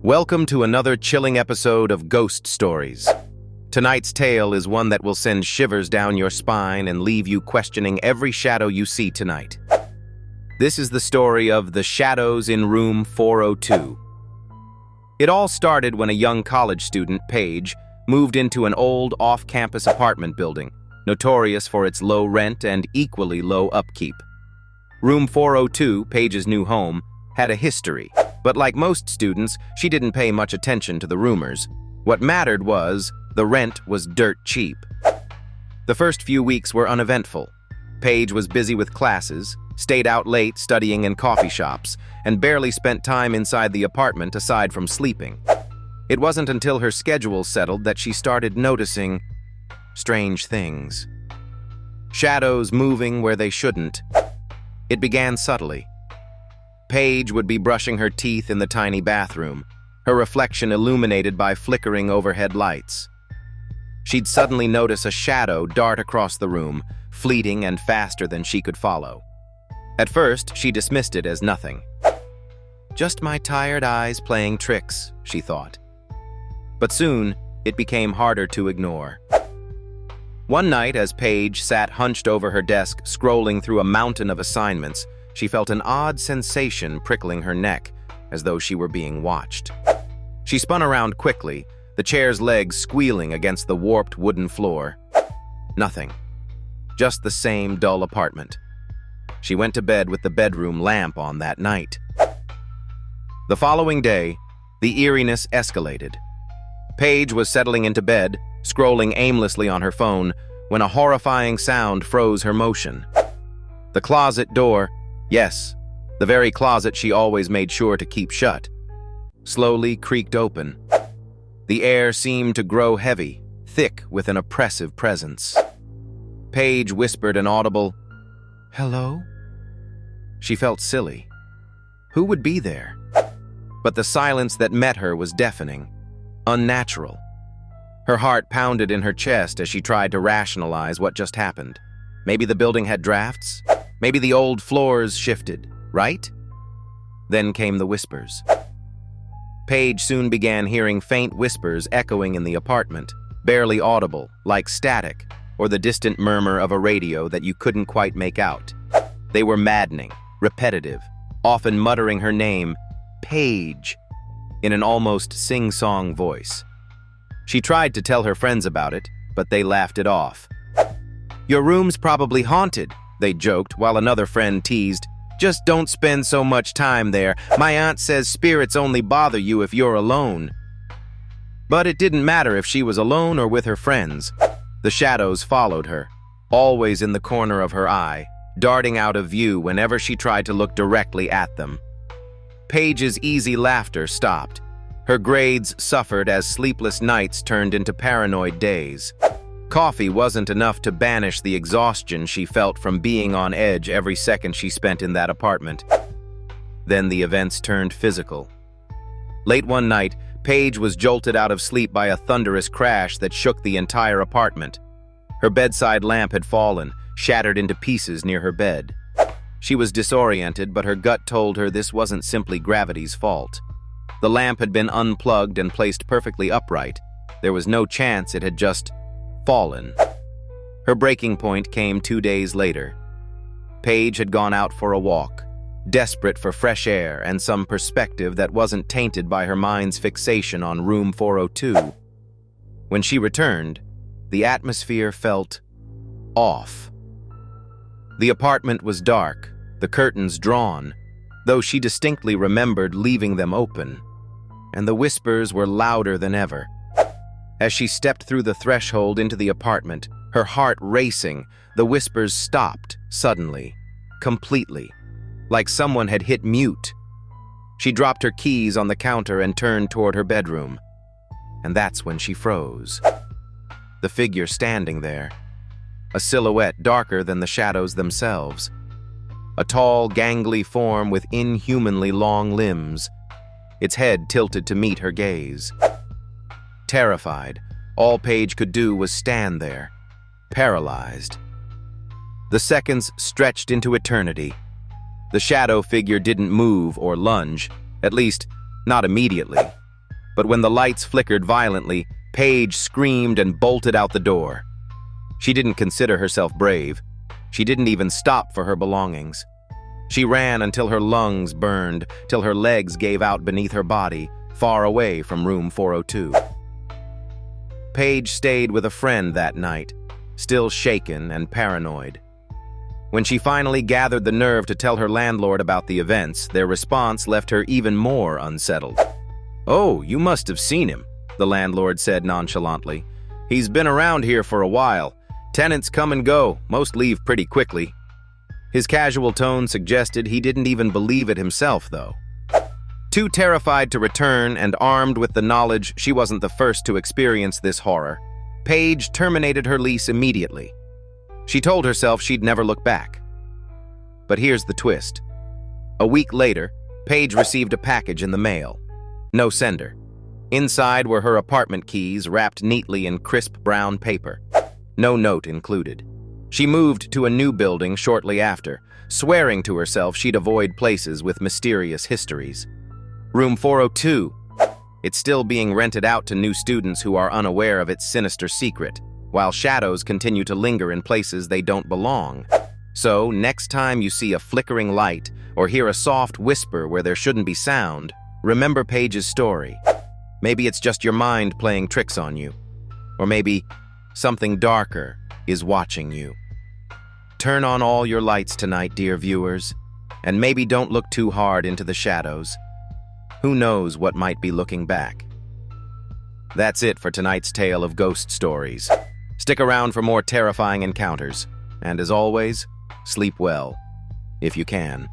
Welcome to another chilling episode of Ghost Stories. Tonight's tale is one that will send shivers down your spine and leave you questioning every shadow you see tonight. This is the story of the shadows in room 402. It all started when a young college student, Paige, moved into an old off-campus apartment building, notorious for its low rent and equally low upkeep. Room 402, Paige's new home, had a history, but like most students, she didn't pay much attention to the rumors. What mattered was the rent was dirt cheap. The first few weeks were uneventful. Paige was busy with classes, stayed out late studying in coffee shops, and barely spent time inside the apartment aside from sleeping. It wasn't until her schedule settled that she started noticing strange things. Shadows moving where they shouldn't. It began subtly. Paige would be brushing her teeth in the tiny bathroom, her reflection illuminated by flickering overhead lights. She'd suddenly notice a shadow dart across the room, fleeting and faster than she could follow. At first, she dismissed it as nothing. Just my tired eyes playing tricks, she thought. But soon, it became harder to ignore. One night, as Paige sat hunched over her desk, scrolling through a mountain of assignments, she felt an odd sensation prickling her neck, as though she were being watched. She spun around quickly, the chair's legs squealing against the warped wooden floor. Nothing. Just the same dull apartment. She went to bed with the bedroom lamp on that night. The following day, the eeriness escalated. Paige was settling into bed, scrolling aimlessly on her phone, when a horrifying sound froze her motion. The closet door, yes, the very closet she always made sure to keep shut, slowly creaked open. The air seemed to grow heavy, thick with an oppressive presence. Paige whispered an audible, "Hello?" She felt silly. Who would be there? But the silence that met her was deafening, unnatural. Her heart pounded in her chest as she tried to rationalize what just happened. Maybe the building had drafts? Maybe the old floors shifted, right? Then came the whispers. Paige soon began hearing faint whispers echoing in the apartment, barely audible, like static, or the distant murmur of a radio that you couldn't quite make out. They were maddening, repetitive, often muttering her name, Paige, in an almost sing-song voice. She tried to tell her friends about it, but they laughed it off. "Your room's probably haunted," they joked, while another friend teased, "Just don't spend so much time there. My aunt says spirits only bother you if you're alone." But it didn't matter if she was alone or with her friends. The shadows followed her, always in the corner of her eye, darting out of view whenever she tried to look directly at them. Paige's easy laughter stopped. Her grades suffered as sleepless nights turned into paranoid days. Coffee wasn't enough to banish the exhaustion she felt from being on edge every second she spent in that apartment. Then the events turned physical. Late one night, Paige was jolted out of sleep by a thunderous crash that shook the entire apartment. Her bedside lamp had fallen, shattered into pieces near her bed. She was disoriented, but her gut told her this wasn't simply gravity's fault. The lamp had been unplugged and placed perfectly upright. There was no chance it had just fallen. Her breaking point came 2 days later. Paige had gone out for a walk, desperate for fresh air and some perspective that wasn't tainted by her mind's fixation on room 402. When she returned, the atmosphere felt off. The apartment was dark, the curtains drawn, though she distinctly remembered leaving them open, and the whispers were louder than ever. As she stepped through the threshold into the apartment, her heart racing, the whispers stopped suddenly, completely, like someone had hit mute. She dropped her keys on the counter and turned toward her bedroom. And that's when she froze. The figure standing there, a silhouette darker than the shadows themselves. A tall, gangly form with inhumanly long limbs, its head tilted to meet her gaze. Terrified, all Paige could do was stand there, paralyzed. The seconds stretched into eternity. The shadow figure didn't move or lunge, at least not immediately. but when the lights flickered violently, Paige screamed and bolted out the door. She didn't consider herself brave. She didn't even stop for her belongings. She ran until her lungs burned, till her legs gave out beneath her body, far away from room 402. Paige stayed with a friend that night, still shaken and paranoid. When she finally gathered the nerve to tell her landlord about the events, their response left her even more unsettled. "Oh, you must have seen him," the landlord said nonchalantly. "He's been around here for a while. Tenants come and go, most leave pretty quickly." His casual tone suggested he didn't even believe it himself, though. Too terrified to return and armed with the knowledge she wasn't the first to experience this horror, Paige terminated her lease immediately. She told herself she'd never look back. But here's the twist. A week later, Paige received a package in the mail. No sender. Inside were her apartment keys wrapped neatly in crisp brown paper. No note included. She moved to a new building shortly after, swearing to herself she'd avoid places with mysterious histories. Room 402. It's still being rented out to new students who are unaware of its sinister secret, while shadows continue to linger in places they don't belong. So, next time you see a flickering light or hear a soft whisper where there shouldn't be sound, remember Paige's story. Maybe it's just your mind playing tricks on you. Or maybe something darker is watching you. Turn on all your lights tonight, dear viewers, and maybe don't look too hard into the shadows. Who knows what might be looking back? That's it for tonight's tale of ghost stories. Stick around for more terrifying encounters, and as always, sleep well, if you can.